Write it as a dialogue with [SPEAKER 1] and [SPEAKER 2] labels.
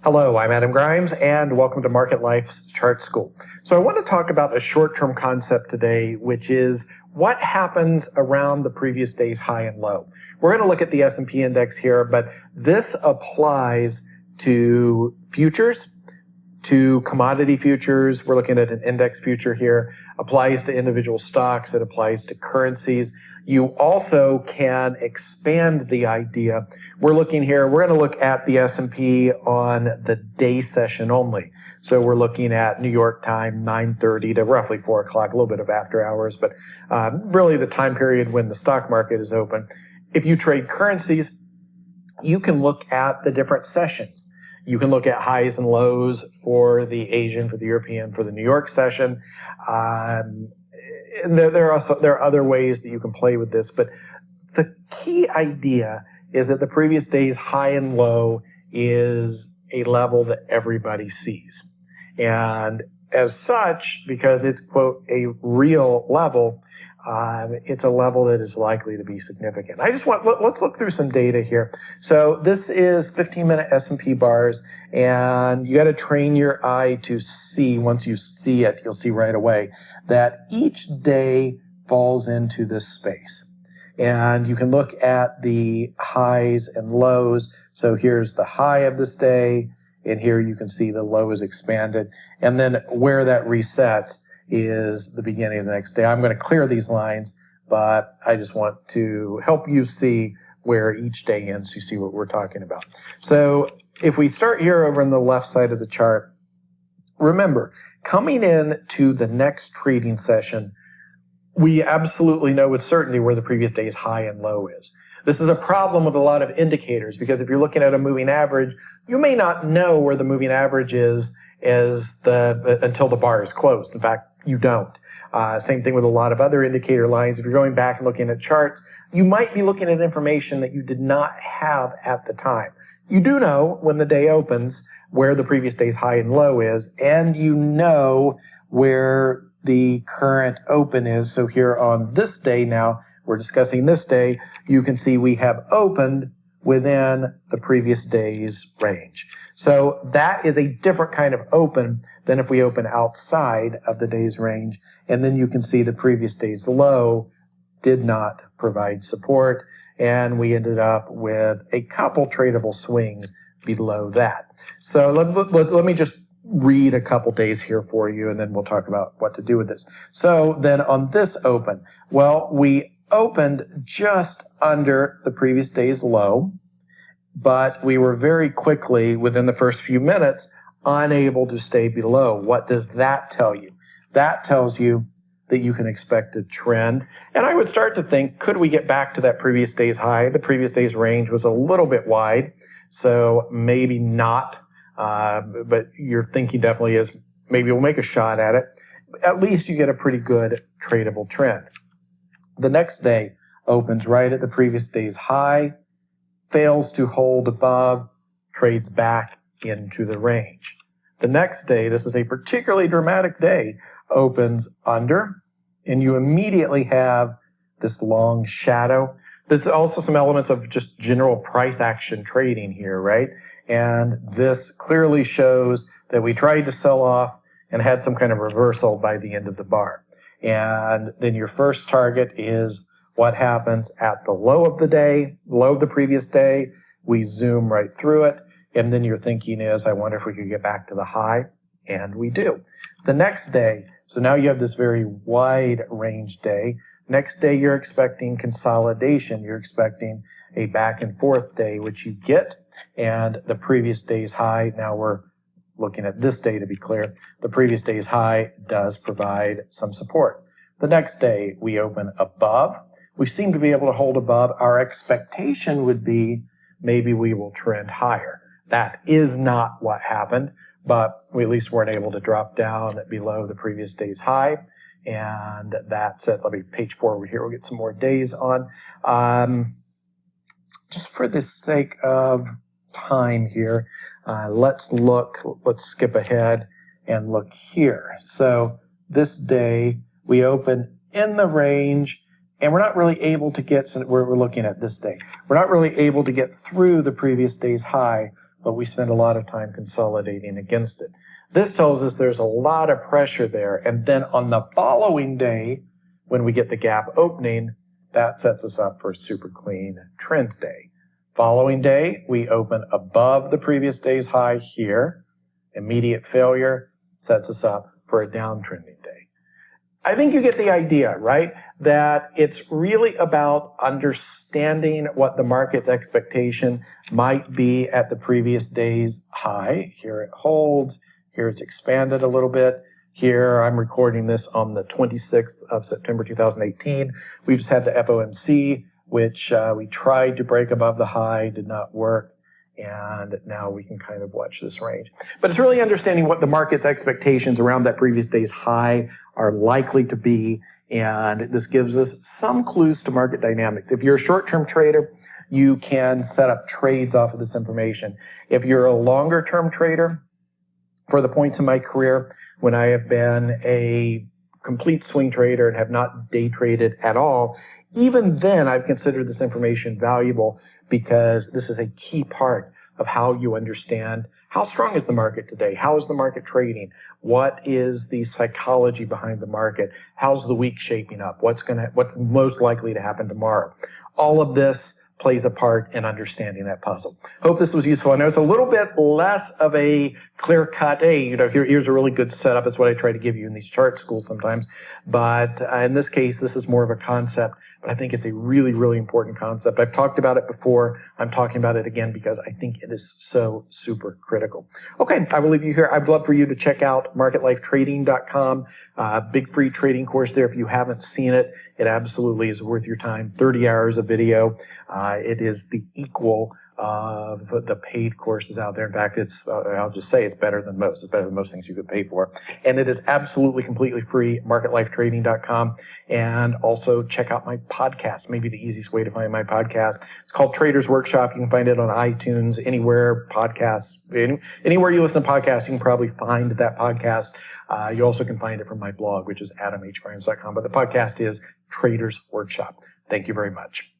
[SPEAKER 1] Hello, I'm Adam Grimes, and welcome to Market Life's Chart School. So I want to talk about a short-term concept today, which is what happens around the previous day's high and low. We're going to look at the S&P index here, but this applies to futures, to commodity futures. We're looking at an index future here. Applies to individual stocks. It applies to currencies. You also can expand the idea. We're looking here, we're going to look at the S&P on the day session only. So we're looking at New York time, 9:30 to roughly 4 o'clock, a little bit of after hours, but really the time period when the stock market is open. If you trade currencies, you can look at the different sessions. You can look at highs and lows for the Asian, for the European, for the New York session. And there are other ways that you can play with this, but the key idea is that the previous day's high and low is a level that everybody sees. And as such, because it's, quote, a real level, it's a level that is likely to be significant. Let's look through some data here. So this is 15-minute S&P bars, and you got to train your eye to see. Once you see it, you'll see right away that each day falls into this space. And you can look at the highs and lows. So here's the high of this day, and here you can see the low is expanded. And then where that resets is the beginning of the next day. I'm going to clear these lines, but I just want to help you see where each day ends so you see what we're talking about. So if we start here over on the left side of the chart, remember, coming in to the next trading session, we absolutely know with certainty where the previous day's high and low is. This is a problem with a lot of indicators because if you're looking at a moving average, you may not know where the moving average is until the bar is closed. In fact, you don't. Same thing with a lot of other indicator lines. If you're going back and looking at charts, you might be looking at information that you did not have at the time. You do know when the day opens where the previous day's high and low is, and you know where the current open is. So here on this day now, we're discussing this day, you can see we have opened within the previous day's range. So that is a different kind of open than if we open outside of the day's range. And then you can see the previous day's low did not provide support, and we ended up with a couple tradable swings below that. So let me just read a couple days here for you, and then we'll talk about what to do with this. So then on this open, well, we opened just under the previous day's low, but we were very quickly, within the first few minutes, unable to stay below. What does that tell you? That tells you that you can expect a trend. And I would start to think, could we get back to that previous day's high? The previous day's range was a little bit wide, so maybe not. But your thinking definitely is maybe we'll make a shot at it. At least you get a pretty good tradable trend. The next day opens right at the previous day's high, fails to hold above, trades back into the range. The next day, this is a particularly dramatic day, opens under, and you immediately have this long shadow. There's also some elements of just general price action trading here, right? And this clearly shows that we tried to sell off and had some kind of reversal by the end of the bar. And then your first target is what happens at the low of the day, low of the previous day. We zoom right through it. And then your thinking is, I wonder if we could get back to the high. And we do. The next day, so now you have this very wide range day. Next day, you're expecting consolidation. You're expecting a back and forth day, which you get. And the previous day's high, now we're looking at this day to be clear, the previous day's high does provide some support. The next day, we open above. We seem to be able to hold above. Our expectation would be maybe we will trend higher. That is not what happened, but we at least weren't able to drop down below the previous day's high. And that's it. Let me page forward here. We'll get some more days on. Just for the sake of time here, let's skip ahead and look here. So this day we open in the range, and we're not really able to get, so we're looking at this day, we're not really able to get through the previous day's high. but we spend a lot of time consolidating against it. This tells us there's a lot of pressure there. And then on the following day, when we get the gap opening, that sets us up for a super clean trend day. Following day, we open above the previous day's high here. Immediate failure sets us up for a downtrending day. I think you get the idea, right? That it's really about understanding what the market's expectation might be at the previous day's high. Here it holds. Here it's expanded a little bit. Here, I'm recording this on the 26th of September 2018. We just had the FOMC, which we tried to break above the high, did not work. And now we can kind of watch this range. But it's really understanding what the market's expectations around that previous day's high are likely to be. And this gives us some clues to market dynamics. If you're a short-term trader, you can set up trades off of this information. If you're a longer-term trader, for the points in my career when I have been a complete swing trader and have not day traded at all, even then I've considered this information valuable because this is a key part of how you understand how strong is the market today? How is the market trading? What is the psychology behind the market? How's the week shaping up? What's most likely to happen tomorrow? All of this plays a part in understanding that puzzle. Hope this was useful. I know it's a little bit less of a clear-cut, hey, here's a really good setup. That's what I try to give you in these chart schools sometimes. But in this case, this is more of a concept. But I think it's a really, really important concept. I've talked about it before. I'm talking about it again because I think it is so super critical. Okay, I will leave you here. I'd love for you to check out marketlifetrading.com. Big free trading course there. If you haven't seen it, it absolutely is worth your time. 30 hours of video. It is the equal of the paid courses out there. In fact, I'll just say it's better than most. It's better than most things you could pay for. And it is absolutely completely free, marketlifetrading.com. And also check out my podcast, maybe the easiest way to find my podcast. It's called Traders Workshop. You can find it on iTunes, anywhere anywhere you listen to podcasts, you can probably find that podcast. You also can find it from my blog, which is adamhgrimes.com. But the podcast is Traders Workshop. Thank you very much.